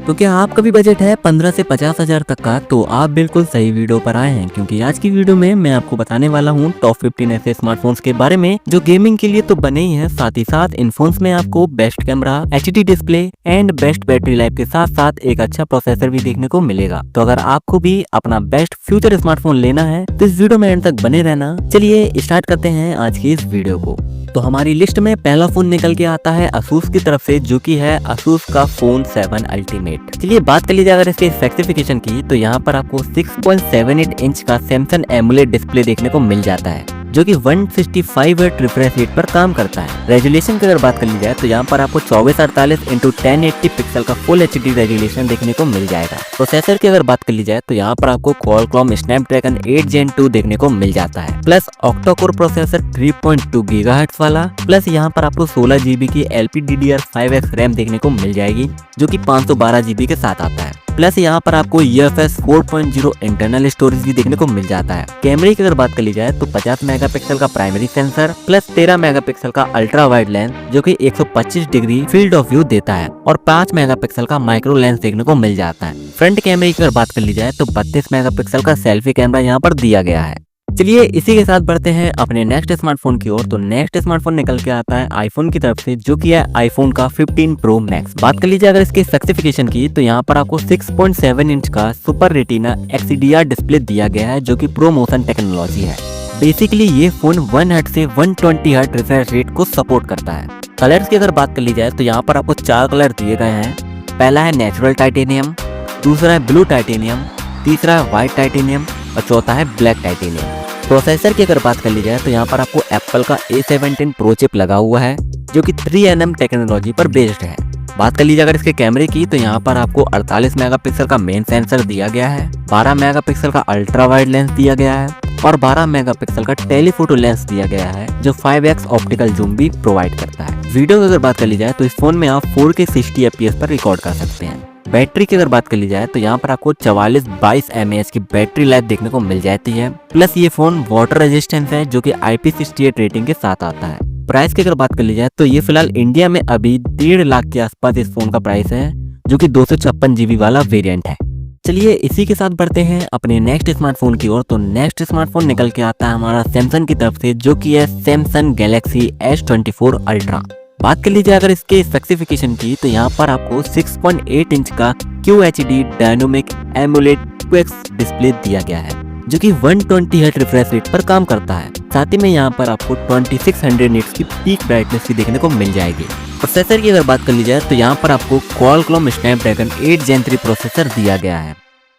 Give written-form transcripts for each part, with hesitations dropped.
तो क्या आपका भी बजट है 15 से 50 हजार तक का, तो आप बिल्कुल सही वीडियो पर आए हैं, क्योंकि आज की वीडियो में मैं आपको बताने वाला हूं टॉप 15 ऐसे स्मार्टफोन्स के बारे में जो गेमिंग के लिए तो बने ही हैं, साथ ही साथ इन फोन्स में आपको best camera, HD display and best battery life के साथ साथ एक अच्छा प्रोसेसर भी देखने को मिलेगा। तो अगर आपको भी अपना बेस्ट फ्यूचर स्मार्टफोन लेना है तो इस वीडियो में एंड तक बने रहना। चलिए स्टार्ट करते हैं आज की इस वीडियो को। तो हमारी लिस्ट में पहला फोन निकल के आता है Asus की तरफ से, जो कि है Asus का फोन 7 अल्टीमेट। चलिए बात कर लीजिए अगर इसके स्पेसिफिकेशन की, तो यहाँ पर आपको 6.78 इंच का सैमसंग एमुलेट डिस्प्ले देखने को मिल जाता है, जो कि 165 हर्ट्ज रिफ्रेश रेट पर काम करता है। रेजोल्यूशन की अगर बात कर ली जाए तो यहाँ पर आपको 2448 × 1080 पिक्सल का फुल एचडी रेजोल्यूशन देखने को मिल जाएगा। प्रोसेसर की अगर बात कर ली जाए तो यहाँ पर आपको Qualcomm Snapdragon 8 Gen 2 देखने को मिल जाता है, plus octa core processor 3.2 gigahertz वाला, प्लस यहाँ पर आपको 16 GB की LPDDR5X रैम देखने को मिल जाएगी, जो कि 512 GB के साथ आता है। प्लस यहाँ पर आपको UFS 4.0 इंटरनल स्टोरेज भी देखने को मिल जाता है। कैमरे की अगर बात कर ली जाए तो 50 मेगापिक्सल का प्राइमरी सेंसर प्लस 13 मेगापिक्सल का अल्ट्रा वाइड लेंस, जो कि 125 डिग्री फील्ड ऑफ व्यू देता है, और 5 मेगापिक्सल का माइक्रो लेंस देखने को मिल जाता है। फ्रंट कैमरे की अगर बात कर ली जाए तो 32 मेगापिक्सल का सेल्फी कैमरा यहाँ पर दिया गया है। चलिए इसी के साथ बढ़ते हैं अपने नेक्स्ट स्मार्टफोन की ओर। तो नेक्स्ट स्मार्टफोन निकल के आता है आईफोन की तरफ से, जो कि है आईफोन का 15 प्रो मैक्स। बात कर लीजिए अगर इसके स्पेसिफिकेशन की, तो यहाँ पर आपको 6.7 इंच का सुपर रेटिना XDR डिस्प्ले दिया गया है, जो कि प्रो मोशन टेक्नोलॉजी है। बेसिकली ये फोन 1 हर्ट्ज से 120 हर्ट्ज रिफ्रेश रेट को सपोर्ट करता है। कलर्स की अगर बात कर ली जाए तो यहाँ पर आपको 4 कलर दिए गए हैं। पहला है नेचुरल टाइटेनियम, दूसरा है ब्लू टाइटेनियम, तीसरा है व्हाइट टाइटेनियम और चौथा है ब्लैक टाइटेनियम। प्रोसेसर की अगर बात कर ली जाए तो यहाँ पर आपको एप्पल का A17 प्रो चिप लगा हुआ है, जो कि 3nm टेक्नोलॉजी पर बेस्ड है। बात कर लीजिए अगर इसके कैमरे की, तो यहाँ पर आपको 48 मेगापिक्सल का मेन सेंसर दिया गया है, 12 मेगापिक्सल का अल्ट्रा वाइड लेंस दिया गया है और 12 मेगापिक्सल का टेलीफोटो लेंस दिया गया है, जो 5x ऑप्टिकल जूम भी प्रोवाइड करता है। वीडियो की अगर बात कर ली जाए तो इस फोन में आप 4K 60 FPS पर रिकॉर्ड कर सकते हैं। बैटरी की अगर बात कर ली जाए तो यहाँ पर आपको 4422 mAh की बैटरी लाइफ देखने को मिल जाती है। प्लस ये फोन वाटर रेजिस्टेंस है, जो कि IP68 रेटिंग के साथ आता है। प्राइस की अगर बात कर ली जाए तो ये फिलहाल इंडिया में अभी 1.5 लाख के आसपास इस फोन का प्राइस है, जो कि 256 GB वाला वेरिएंट है। चलिए इसी के साथ बढ़ते हैं अपने नेक्स्ट स्मार्टफोन की ओर। तो नेक्स्ट स्मार्टफोन निकल के आता है हमारा सैमसंग की तरफ से, जो कि है सैमसंग गैलेक्सी S24 अल्ट्रा। बात कर लीजिए अगर इसके स्पेसिफिकेशन की, तो यहाँ पर आपको 6.8 इंच का QHD dynamic AMOLED QX display दिया गया है, जो कि 120 हर्ट्ज रिफ्रेश रेट पर काम करता है। साथ ही में यहाँ पर आपको 2600 निट्स की पीक ब्राइटनेस भी देखने को मिल जाएगी। प्रोसेसर की अगर बात कर ली जाए तो यहाँ पर आपको Qualcomm Snapdragon 8 Gen 3 प्रोसेसर दिया गया है।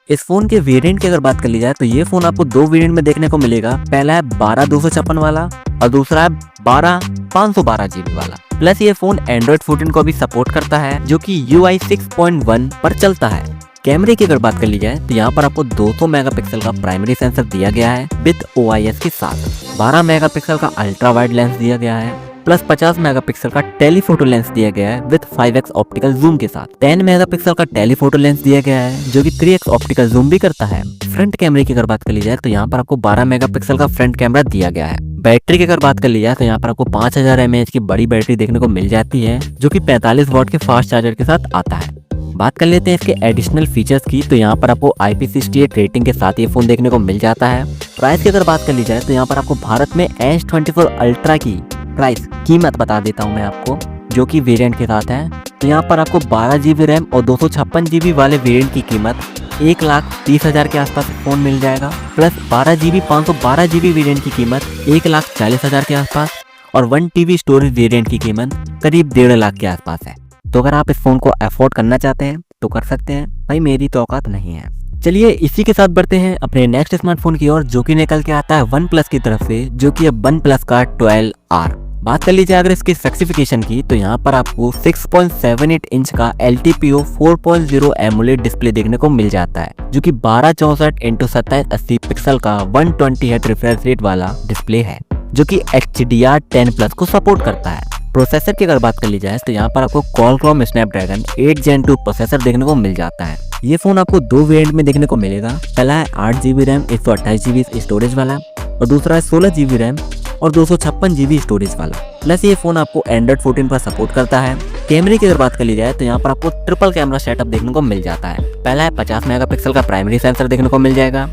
इस फोन के वेरिएंट की अगर बात कर ली जाए तो ये फोन आपको 2 वेरिएंट में देखने को मिलेगा। पहला है 12256 वाला और दूसरा है 12512 GB वाला। प्लस ये फोन Android 14 को भी सपोर्ट करता है, जो कि UI 6.1 पर चलता है। कैमरे की अगर बात कर ली जाए तो यहाँ पर आपको 200 मेगापिक्सल का प्राइमरी सेंसर दिया गया है विद OIS के साथ, 12 मेगापिक्सल का अल्ट्रा वाइड लेंस दिया गया है, प्लस 50 मेगापिक्सल का टेलीफोटो लेंस दिया गया है विद 5x ऑप्टिकल जूम के साथ। 10 मेगापिक्सल का टेलीफोटो लेंस दिया गया है, जो कि 3x ऑप्टिकल जूम भी करता है। फ्रंट कैमरे की अगर बात कर ली जाए तो यहाँ पर आपको 12 मेगापिक्सल का फ्रंट कैमरा दिया गया है। बैटरी की अगर बात कर ली जाए तो यहाँ पर आपको 5000 mAh की बड़ी बैटरी देखने को मिल जाती है, जो कि 45 वॉट के फास्ट चार्जर के साथ आता है। बात कर लेते हैं इसके एडिशनल फीचर्स की, तो यहाँ पर आपको IP68 रेटिंग के साथ ये फोन देखने को मिल जाता है। प्राइस की अगर बात कर ली जाए तो यहाँ पर आपको भारत में S24 अल्ट्रा की प्राइस कीमत बता देता हूँ मैं आपको, जो कि वेरिएंट के साथ है। तो यहाँ पर आपको 12 GB रैम और 256 GB वाले वेरिएंट की कीमत 1,30,000 के आसपास फोन मिल जाएगा, प्लस 12 GB 512 GB वेरिएंट की कीमत 1,40,000 के आसपास और 1 TB स्टोरेज वेरिएंट की कीमत करीब 1.5 लाख के आसपास है। तो अगर आप इस फोन को अफोर्ड करना चाहते हैं तो कर सकते हैं, भाई मेरी तो औकात नहीं है। चलिए इसी के साथ बढ़ते हैं अपने नेक्स्ट स्मार्टफोन की ओर, जो कि निकल के आता है OnePlus की तरफ से, जो कि है OnePlus का 12R। बात कर लीजिए अगर इसके स्पेसिफिकेशन की, तो यहाँ पर आपको 6.78 इंच का LTPO 4.0 एमुलेट डिस्प्ले देखने को मिल जाता है, जो कि 1264 × 2780 पिक्सल का 120 हर्ट्ज रिफ्रेश रेट वाला डिस्प्ले है, जो कि HDR10+ को सपोर्ट करता है। प्रोसेसर की अगर बात कर ली जाए तो यहाँ पर आपको Qualcomm Snapdragon 8 Gen 2 प्रोसेसर देखने को मिल जाता है। ये फोन आपको 2 वेरिएंट में देखने को मिलेगा। पहला है 8 GB रैम 128 GB स्टोरेज वाला और दूसरा है 16 GB रैम और 256 GB स्टोरेज वाला। प्लस ये फोन आपको Android 14 पर सपोर्ट करता है कैमरे की अगर बात कर ली जाए तो यहाँ पर आपको ट्रिपल कैमरा सेटअप देखने को मिल जाता है। पहला है 50 मेगापिक्सल का प्राइमरी सेंसर देखने को मिल जाएगा,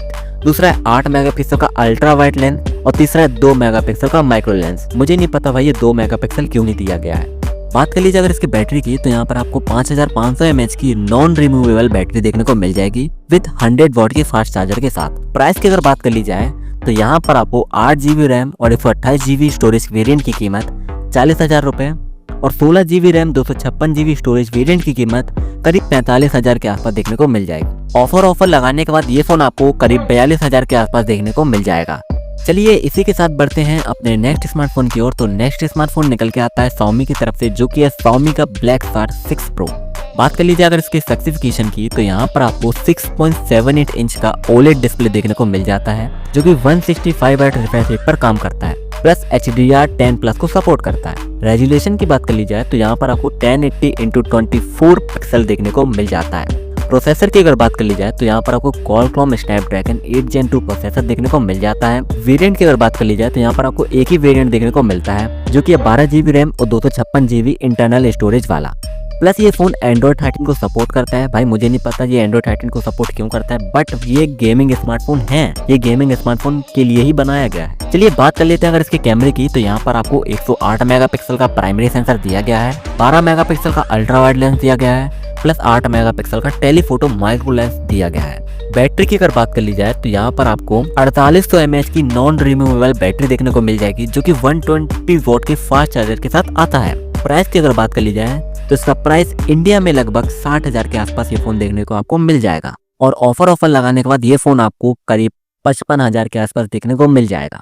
दूसरा है 8 मेगापिक्सल का अल्ट्रा वाइड लेंस और तीसरा है 2 मेगापिक्सल का माइक्रो लेंस। मुझे नहीं पता भाई ये 2 मेगापिक्सल क्यों नहीं दिया गया है। बात कर लीजिए अगर इसकी बैटरी की तो यहाँ पर आपको 5500 mAh की नॉन रिमूवेबल बैटरी देखने को मिल जाएगी विद 100 वॉट के फास्ट चार्जर के साथ। प्राइस की अगर बात कर ली जाए तो यहाँ पर आपको 8 GB रैम और 128 GB स्टोरेज वेरिएंट की कीमत 40,000 रुपए और 16 GB RAM 256 GB storage variant की कीमत करीब 45,000 के आसपास देखने को मिल जाएगी। ऑफर लगाने के बाद ये फोन आपको करीब 42,000 के आसपास देखने को मिल जाएगा। चलिए इसी के साथ बढ़ते हैं अपने नेक्स्ट स्मार्टफोन की ओर। तो नेक्स्ट स्मार्टफोन निकल के आता है Xiaomi की तरफ से, जो कि है Xiaomi का Blackstar 6 Pro। बात कर लीजिए अगर इसके स्पेसिफिकेशन की तो यहाँ पर आपको 6.78 इंच का OLED डिस्प्ले देखने को मिल जाता है, जो कि 165 हर्ट्ज रिफ्रेश रेट पर काम करता है, प्लस HDR10+ को सपोर्ट करता है। रेजोल्यूशन की बात कर ली जाए तो यहाँ पर आपको 1080x24 पिक्सल देखने को मिल जाता है। प्रोसेसर की अगर बात कर ली जाए तो यहाँ पर आपको Qualcomm Snapdragon 8 Gen 2 प्रोसेसर देखने को मिल जाता है। वेरिएंट की अगर बात कर ली जाए तो यहाँ पर आपको एक ही वेरिएंट देखने को मिलता है, जो कि 12 GB रैम और 256 GB इंटरनल स्टोरेज वाला। प्लस ये फोन Android 13 को सपोर्ट करता है। भाई मुझे नहीं पता ये Android 13 को सपोर्ट क्यों करता है, बट ये गेमिंग स्मार्टफोन है, ये गेमिंग स्मार्टफोन के लिए ही बनाया गया है। चलिए बात कर लेते हैं अगर इसके कैमरे की तो यहाँ पर आपको 108 मेगापिक्सल का प्राइमरी सेंसर दिया गया है, 12 मेगापिक्सल का अल्ट्रा वाइड लेंस दिया गया है, प्लस 8 मेगापिक्सल का टेलीफोटो माइक्रो लेंस दिया गया है। बैटरी की अगर बात कर ली जाए तो यहाँ पर आपको 4800 mAh की नॉन रिमूवेबल बैटरी देखने को मिल जाएगी, जो कि 120 वोल्ट के फास्ट चार्जर के साथ आता है। प्राइस की अगर बात कर ली जाए तो इसका प्राइस इंडिया में लगभग 60,000 के आसपास ये फोन देखने को आपको मिल जाएगा और ऑफर लगाने के बाद ये फोन आपको करीब 55,000 के आसपास देखने को मिल जाएगा।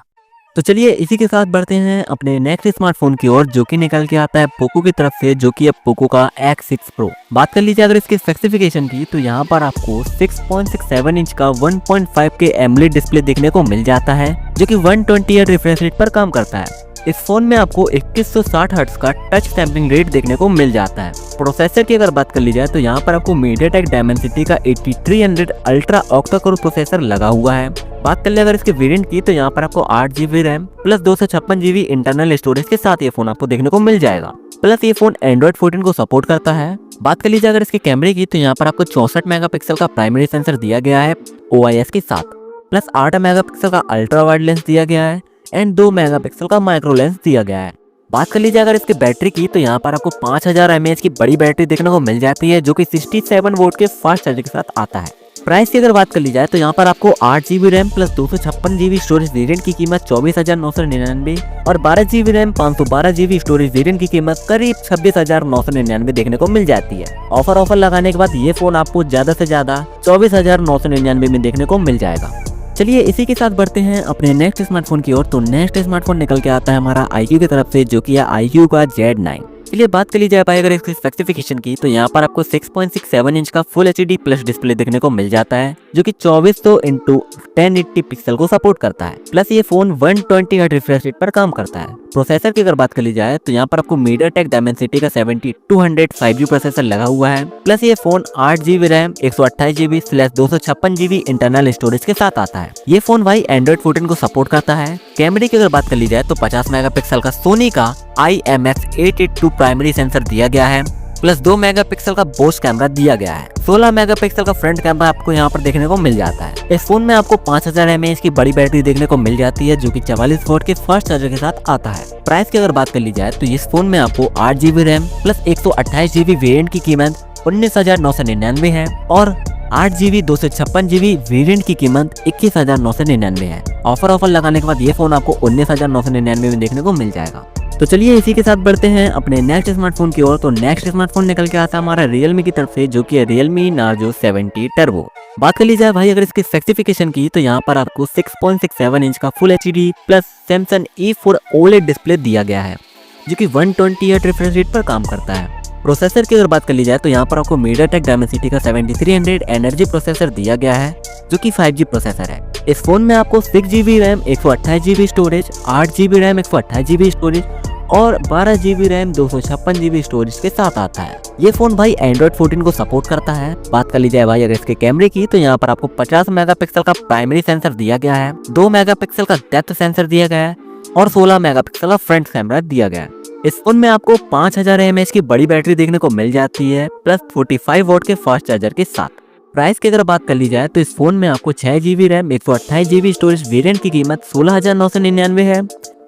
तो चलिए इसी के साथ बढ़ते हैं अपने नेक्स्ट स्मार्टफोन की ओर, जो कि निकल के आता है पोको की तरफ से, जो कि है पोको का X6 Pro। बात कर लीजिए अगर इसके स्पेसिफिकेशन की तो यहाँ पर आपको 6.67 इंच का 1.5 के AMOLED डिस्प्ले देखने को मिल जाता है, जो कि 120 हर्ट्ज रिफ्रेश रेट पर काम करता है। इस फोन में आपको 2160 हर्ट्ज का टच सैंपलिंग रेट देखने को मिल जाता है। प्रोसेसर की अगर बात कर ली जाए तो यहाँ पर आपको MediaTek Dimensity का 8300 अल्ट्रा ऑक्टा कोर प्रोसेसर लगा हुआ है। बात कर ले अगर इसके वेरिएंट की तो यहाँ पर आपको 8 GB RAM plus 256 GB internal storage के साथ ये फोन आपको देखने को मिल जाएगा। प्लस ये फोन Android 14 को सपोर्ट करता है। बात कर लीजिए अगर इसके कैमरे की तो यहाँ पर आपको 64 मेगापिक्सल का प्राइमरी सेंसर दिया गया है OIS के साथ, प्लस 8 मेगापिक्सल का अल्ट्रा वाइड लेंस दिया गया है एंड 2 मेगापिक्सल का माइक्रो लेंस दिया गया है। बात कर लीजिए अगर इसके बैटरी की तो यहाँ पर आपको 5000 mAh की बड़ी बैटरी देखने को मिल जाती है, जो कि 67 वोल्ट के फास्ट चार्जर के साथ आता है। प्राइस की अगर बात कर ली जाए तो यहाँ पर आपको 8 GB RAM plus 256 GB storage variant की कीमत 24,999 और 12 GB RAM 512 GB storage variant की कीमत करीब 26,999 देखने को मिल जाती है। ऑफर लगाने के बाद ये फोन आपको ज्यादा से ज्यादा 24,999 में देखने को मिल जाएगा। चलिए इसी के साथ बढ़ते हैं अपने नेक्स्ट स्मार्टफोन की ओर। तो नेक्स्ट स्मार्टफोन निकल के आता है हमारा iQOO की तरफ से, जो कि है iQOO का Z9। चलिए बात कर ली जाए भाई अगर इसकी स्पेसिफिकेशन की तो यहाँ पर आपको 6.67 इंच का फुल HD प्लस डिस्प्ले देखने को मिल जाता है, जो कि 2400x1080 पिक्सल को सपोर्ट करता है। प्लस ये फोन 120 हर्ट्ज रिफ्रेश रेट पर काम करता है। प्रोसेसर की अगर बात कर ली जाए तो यहाँ पर आपको MediaTek Dimensity का 7200 5G प्रोसेसर लगा हुआ है। प्लस ये phone 8 GB RAM 128 GB / 256 GB internal storage के साथ आता है। ये फोन भाई Android 14 को सपोर्ट करता है। कैमरे की अगर बात कर ली जाए तो 50 मेगापिक्सल का सोनी का IMX882 प्राइमरी सेंसर दिया गया है, प्लस 2 मेगापिक्सल का बोस कैमरा दिया गया है। 16 मेगापिक्सल का फ्रंट कैमरा आपको यहाँ पर देखने को मिल जाता है। इस फोन में आपको 5000 mAh की बड़ी बैटरी देखने को मिल जाती है, जो कि 44 वोल्ट के फास्ट चार्जर के साथ आता है। प्राइस की अगर बात कर ली जाए तो इस फोन में आपको 8 GB RAM plus 128 GB variant की कीमत 19,999 है और 8 GB 256 GB वेरिएंट की कीमत 21,999 है। ऑफर लगाने के बाद ये फोन आपको 19,999 में देखने को मिल जाएगा। तो चलिए इसी के साथ बढ़ते हैं अपने नेक्स्ट स्मार्टफोन की ओर। तो नेक्स्ट स्मार्टफोन निकल के आता है हमारा Realme की तरफ से, जो कि है Realme Narzo 70 Turbo। बात कर ली जाए भाई अगर इसकी स्पेसिफिकेशन की तो यहाँ पर आपको 6.67 इंच का full HD plus Samsung E4 OLED display दिया गया है, जो कि 120 हर्ट्ज रिफ्रेश रेट पर काम करता है। प्रोसेसर की अगर बात कर ली जाए तो यहाँ पर आपको MediaTek Dimensity का 7300 एनर्जी प्रोसेसर दिया गया है, जो कि 5G प्रोसेसर है। इस फोन में आपको 6 GB RAM 128 GB storage, 8 GB RAM 128 GB storage और 12 GB रैम 256 GB स्टोरेज के साथ आता है। ये फोन भाई Android 14 को सपोर्ट करता है। बात कर ली जाए भाई अगर इसके कैमरे की तो यहाँ पर आपको 50 मेगापिक्सल का प्राइमरी सेंसर दिया गया है, 2 मेगापिक्सल का डेप्थ सेंसर दिया गया है और 16 मेगापिक्सल का फ्रंट कैमरा दिया गया है। इस फोन में आपको 5000 mAh की बड़ी बैटरी देखने को मिल जाती है प्लस 45 वॉट के फास्ट चार्जर के साथ। प्राइस की अगर बात कर ली जाए तो इस फोन में आपको 6GB RAM 128GB storage variant की कीमत 16,999 है।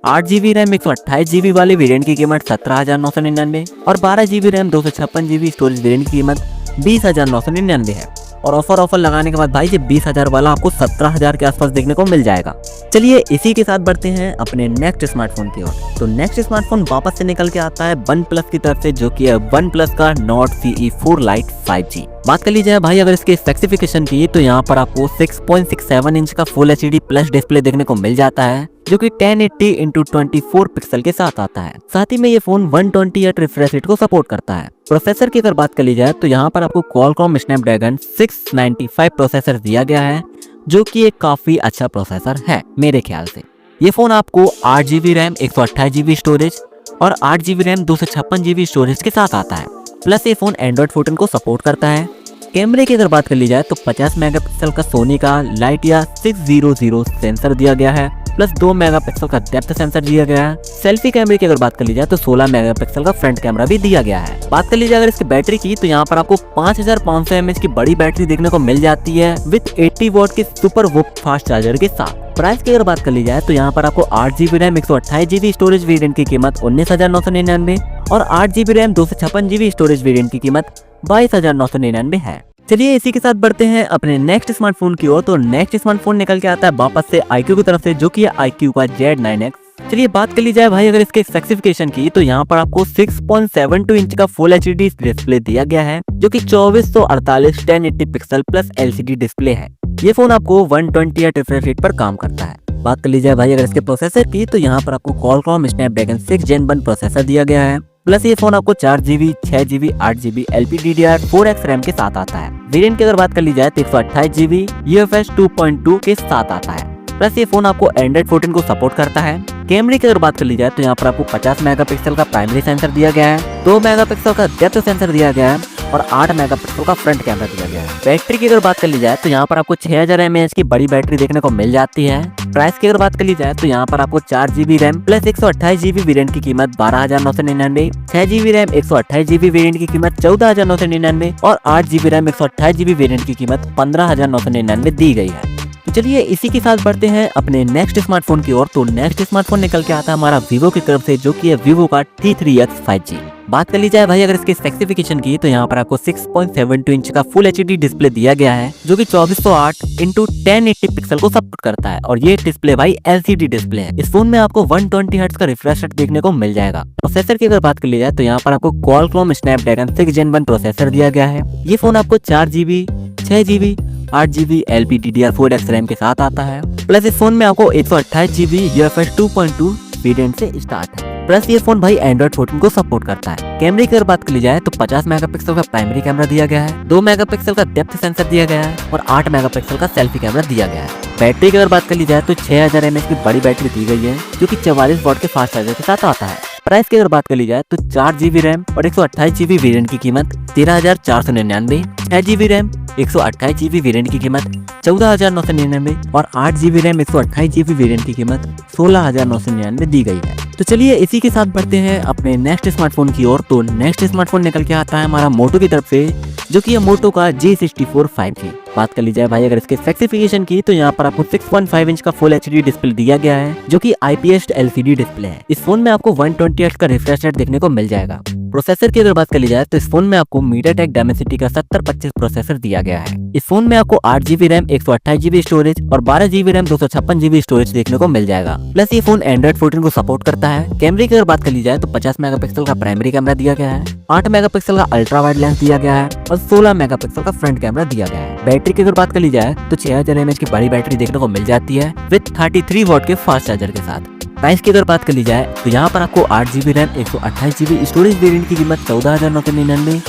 8GB रैम 128GB वाले वेरिएंट की कीमत 17,999 और 12GB RAM 256GB storage variant की कीमत 20,999 है। और ऑफर लगाने के बाद भाई ये 20,000 वाला आपको 17,000 के आसपास देखने को मिल जाएगा। चलिए इसी के साथ बढ़ते हैं अपने नेक्स्ट स्मार्टफोन की ओर। तो नेक्स्ट स्मार्टफोन वापस से निकल के आता है OnePlus की तरफ से, जो कि है OnePlus का Nord CE4 Lite 5G। बात कर ली जाए भाई अगर इसके स्पेसिफिकेशन की, तो यहाँ पर आपको 6.67 इंच का फुल HD प्लस डिस्प्ले देखने को मिल जाता है, जो कि 1080x24 पिक्सल के साथ आता है। साथ ही में ये फोन 120 हर्ट्ज रिफ्रेश रेट को सपोर्ट करता है। प्रोसेसर की अगर बात कर ली जाए तो यहाँ पर आपको Qualcomm Snapdragon 695 प्रोसेसर दिया गया है, जो कि एक काफी अच्छा प्रोसेसर है मेरे ख्याल से। ये फोन आपको 8GB रैम 128GB स्टोरेज और 8GB रैम 256GB स्टोरेज के साथ आता है। प्लस ये फोन Android 14 को सपोर्ट करता है। कैमरे की अगर बात कर ली जाए तो 50 मेगापिक्सल का सोनी का लाइटिया 600 सेंसर दिया गया है, प्लस 2 मेगापिक्सल का डेप्थ सेंसर दिया गया है। सेल्फी कैमरे की अगर बात कर ली जाए तो 16 मेगापिक्सल का फ्रंट कैमरा भी दिया गया है। बात कर ली जाए अगर इसकी बैटरी की, तो यहाँ पर आपको 5500 mAh की बड़ी बैटरी देखने को मिल जाती है विद 80 वॉट के सुपर वुप फास्ट चार्जर के साथ। प्राइस की अगर बात कर ली जाए तो यहाँ पर आपको 8GB RAM 128GB storage variant की कीमत 19,999 और 8GB RAM 256GB storage variant की कीमत 22,999 है। चलिए इसी के साथ बढ़ते हैं अपने नेक्स्ट स्मार्टफोन की ओर। तो नेक्स्ट स्मार्टफोन निकल के आता है वापस से iQOO की तरफ से, जो कि है iQOO का Z9X। चलिए बात कर ली जाए भाई अगर इसके स्पेसिफिकेशन की, तो यहाँ पर आपको 6.72 इंच का फुल HD डिस्प्ले दिया गया है, जो कि 2448 1080 पिक्सल प्लस LCD डिस्प्ले है। ये फोन आपको 120 हर्ट्ज रिफ्रेश रेट पर काम करता है। बात कर ली जाए भाई अगर इसके प्रोसेसर की, तो यहाँ पर आपको Qualcomm Snapdragon 6 Gen 1 प्रोसेसर दिया गया है। प्लस ये फोन आपको 4GB 6GB 8GB LPDDR4X RAM के साथ आता है। वेरिएंट की अगर बात कर ली जाए तो 128GB UFS 2.2 के साथ आता है। प्लस ये फोन आपको Android 14 को सपोर्ट करता है। कैमरे की अगर बात कर ली जाए तो यहाँ पर आपको 50 मेगापिक्सल का प्राइमरी सेंसर दिया गया है, 2 मेगापिक्सल का डेप्थ सेंसर दिया गया है और 8 मेगापिक्सल का फ्रंट कैमरा दिया गया है। बैटरी की अगर बात कर ली जाए तो यहाँ पर आपको 6000 mAh की बड़ी बैटरी देखने को मिल जाती है। प्राइस की अगर बात कर ली जाए तो यहाँ पर आपको 4GB RAM plus 128GB variant की कीमत 12,999, 6GB रैम 128GB वेरिएंट की कीमत 14,999 और 8GB रैम 128GB वेरिएंट की कीमत 15,999 दी गई है। तो चलिए इसी के साथ बढ़ते हैं अपने नेक्स्ट स्मार्टफोन की ओर। तो नेक्स्ट स्मार्टफोन निकल के आता है हमारा Vivo की तरफ से, जो कि है Vivo का T3X 5G। बात कर ली जाए भाई अगर इसके स्पेसिफिकेशन की, तो यहाँ पर आपको 6.72 इंच का फुल HD डिस्प्ले दिया गया है, जो कि 2408x1080 पिक्सल को सपोर्ट करता है और ये डिस्प्ले भाई LCD डिस्प्ले है। इस फोन में आपको 120 हर्ट्ज का रिफ्रेश रेट देखने को मिल जाएगा। प्रोसेसर की अगर बात कर ली जाए तो यहाँ पर आपको Qualcomm Snapdragon 6 Gen 1 प्रोसेसर दिया गया है। ये फोन आपको 4GB 6GB 8GB LPDDR4X RAM के साथ आता है। प्लस इस फोन में आपको 128GB UFS 2.2 वेरिएंट से स्टार्ट है। प्लस ये फोन भाई Android 14 को सपोर्ट करता है। कैमरे की अगर बात कर ली जाए तो 50 मेगापिक्सल का प्राइमरी कैमरा दिया गया है, 2 मेगापिक्सल का डेप्थ सेंसर दिया गया है और 8 मेगापिक्सल का सेल्फी कैमरा दिया गया है। बैटरी की अगर बात कर ली जाए तो 6000 mAh की बड़ी बैटरी दी गई है, जो कि 44 वॉट के फास्ट चार्जर के साथ आता है। प्राइस की अगर बात कर ली जाए तो 4GB रैम और 128GB वेरिएंट की कीमत 13,499, 6GB रैम 128GB वेरिएंट की कीमत 14,999 और 8GB रैम 128GB वेरिएंट की कीमत 16,999 दी गई है। तो चलिए इसी के साथ बढ़ते हैं अपने नेक्स्ट स्मार्टफोन की ओर। तो नेक्स्ट स्मार्टफोन निकल के आता है हमारा मोटो की तरफ से, जो कि है मोटो का G64 5G। बात कर ली जाए भाई अगर इसके स्पेसिफिकेशन की, तो यहाँ पर आपको 6.5 इंच का फुल HD डिस्प्ले दिया गया है, जो कि IPS LCD डिस्प्ले है। इस फोन में आपको 120 हर्ट्ज का रिफ्रेश रेट देखने को मिल जाएगा। प्रोसेसर की अगर बात कर ली जाए तो इस फोन में आपको MediaTek Dimensity का 7025 प्रोसेसर दिया गया है। इस फोन में आपको 8GB रैम 128GB स्टोरेज और 12GB रैम 256GB स्टोरेज देखने को मिल जाएगा। प्लस ये फोन Android 14 को सपोर्ट करता है। कैमरे की अगर बात कर ली जाए तो 50 मेगापिक्सल का प्राइमरी कैमरा दिया गया है, 8 मेगापिक्सल का अल्ट्रा वाइड लेंस दिया गया है और 16 मेगापिक्सल का फ्रंट कैमरा दिया गया है। बैटरी की अगर बात कर ली जाए तो 6000 mAh की बड़ी बैटरी देखने को मिल जाती है विद 33 वॉट के फास्ट चार्जर के साथ। प्राइस की अगर बात कर ली जाए तो यहाँ पर आपको 8GB RAM 128GB storage variant की कीमत 14,999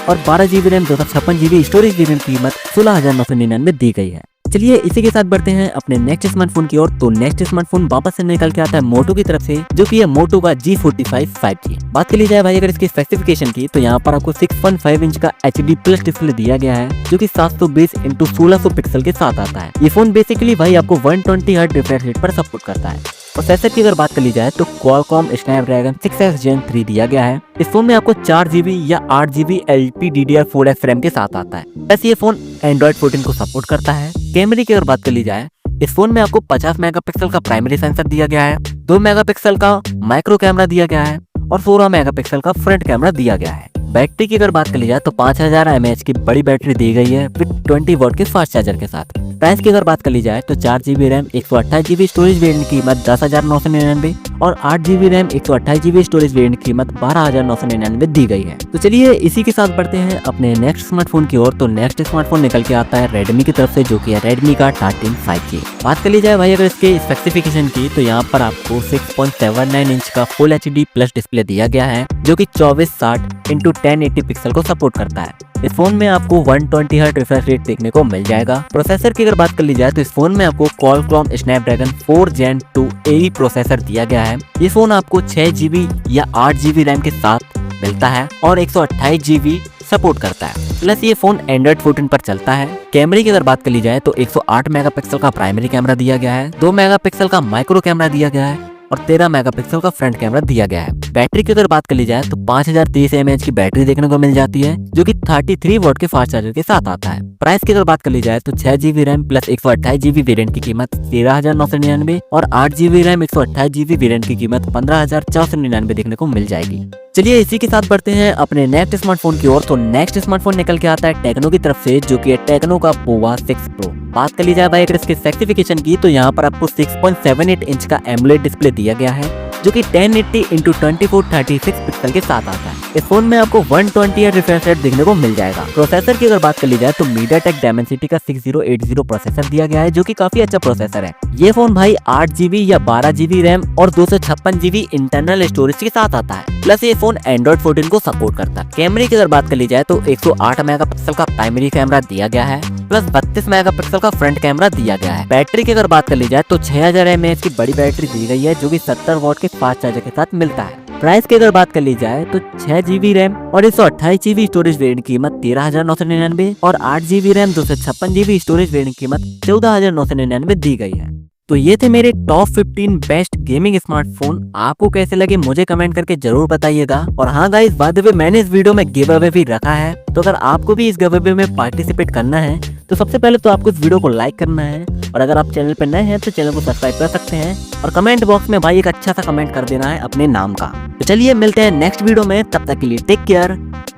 और 12GB RAM 256GB storage variant की कीमत 16,999 दी गई है। चलिए इसी के साथ बढ़ते हैं अपने नेक्स्ट स्मार्टफोन की ओर। तो नेक्स्ट स्मार्टफोन वापस से निकल के आता है मोटो की तरफ से, जो कि है मोटो का G45 5G। बात कर ली जाए भाई अगर इसकी स्पेसिफिकेशन की, तो यहाँ पर आपको 6.5 इंच का HD प्लस डिस्प्ले दिया गया है, जो कि 720x1600 पिक्सल के साथ आता है। ये फोन बेसिकली भाई आपको 120 हर्ट्ज रिफ्रेश रेट पर सपोर्ट करता है। प्रोसेसर की अगर बात कर ली जाए तो Qualcomm Snapdragon 6X Gen 3 दिया गया है। इस फोन में आपको 4GB या 8GB LPDDR4X रैम के साथ आता है। वैसे ये फोन Android 14 को सपोर्ट करता है। कैमरे की अगर बात कर ली जाए, इस फोन में आपको 50 मेगापिक्सल का प्राइमरी सेंसर दिया गया है, 2 मेगापिक्सल का माइक्रो कैमरा दिया गया है और 16 मेगापिक्सल का फ्रंट कैमरा दिया गया है। बैटरी की अगर बात कर ली जाए तो 5000 mAh की बड़ी बैटरी दी गई है विद 20 वॉट के फास्ट चार्जर के साथ। प्राइस की अगर बात कर ली जाए तो 4GB RAM 128GB storage variant की कीमत 10,999 और 8GB RAM 128GB storage variant की कीमत 12,999 दी गई है। तो चलिए इसी के साथ बढ़ते हैं अपने नेक्स्ट स्मार्टफोन की ओर। तो नेक्स्ट स्मार्टफोन निकल के आता है Redmi की तरफ से, जो कि है Redmi का 13 5G। बात कर ली जाए भाई अगर इसके स्पेसिफिकेशन की, तो यहाँ पर आपको 6.79 इंच का फुल HD प्लस डिस्प्ले दिया गया है, जो कि 2460x1080 पिक्सल को सपोर्ट करता है। इस फोन में आपको 120 हर्ट्ज रिफ्रेश रेट देखने को मिल जाएगा। प्रोसेसर की अगर बात कर ली जाए तो इस फोन में आपको Qualcomm Snapdragon 4 Gen 2 AE processor दिया गया है। ये फोन आपको 6GB या 8GB रैम के साथ मिलता है और 128GB सपोर्ट करता है। प्लस ये फोन Android 14 पर चलता है। कैमरे की अगर बात कर ली जाए तो 108 मेगापिक्सल का प्राइमरी कैमरा दिया गया है, 2 मेगापिक्सल का माइक्रो कैमरा दिया गया है और 13 मेगापिक्सल का फ्रंट कैमरा दिया गया है। बैटरी की अगर बात कर ली जाए तो 5030 mAh की बैटरी देखने को मिल जाती है, जो कि 33 वॉट के फास्ट चार्जर के साथ आता है। प्राइस की अगर बात कर ली जाए तो 6GB RAM plus 128GB variant की कीमत 13,999 और 8GB रैम 128GB वेरिएंट की कीमत 15,499 देखने को मिल जाएगी। चलिए इसी के साथ बढ़ते हैं अपने नेक्स्ट स्मार्टफोन की ओर। तो नेक्स्ट स्मार्टफोन निकल के आता है टेक्नो की तरफ से, जो कि है टेक्नो का पोवा 6 प्रो। बात कर ली जाए भाई अगर इसके स्पेसिफिकेशन की, तो यहाँ पर आपको 6.78 इंच का एमोलेड डिस्प्ले दिया गया है, जो कि 1080x2436 पिक्सल के साथ आता है। इस फोन में आपको 120 हर्ट्ज रिफ्रेश रेट देखने को मिल जाएगा। प्रोसेसर की अगर बात कर ली जाए तो MediaTek Dimensity का 6080 प्रोसेसर दिया गया है, जो कि काफी अच्छा प्रोसेसर है। ये फोन भाई 8GB या 12GB रैम और 256GB इंटरनल स्टोरेज के साथ आता है। प्लस ये फोन Android 14 को सपोर्ट करता है। कैमरे की अगर बात कर ली जाए तो 108 मेगापिक्सल का प्राइमरी कैमरा दिया गया है प्लस 32 मेगापिक्सल का फ्रंट कैमरा दिया गया है। बैटरी की अगर बात कर ली जाए तो 6000 mAh की बड़ी बैटरी दी गई है, जो कि 70 वॉट के फास्ट चार्जर के साथ मिलता है। प्राइस की अगर बात कर ली जाए तो 6GB रैम और 128GB स्टोरेज वेरिएंट की कीमत 13,999 और 8GB RAM 256GB storage variant की कीमत 14,999 दी गई है। तो ये थे मेरे टॉप 15 बेस्ट गेमिंग स्मार्टफोन। आपको कैसे लगे मुझे कमेंट करके जरूर बताइएगा। और हाँ गाइस, बाय द वे मैंने इस वीडियो में गिव अवे भी रखा है, तो अगर आपको भी इस गिव अवे में पार्टिसिपेट करना है तो सबसे पहले तो आपको इस वीडियो को लाइक करना है, और अगर आप चैनल पर नए हैं तो चैनल को सब्सक्राइब कर सकते हैं और कमेंट बॉक्स में भाई एक अच्छा सा कमेंट कर देना है अपने नाम का। तो चलिए मिलते हैं नेक्स्ट वीडियो में, तब तक के लिए टेक केयर,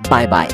बाय बाय।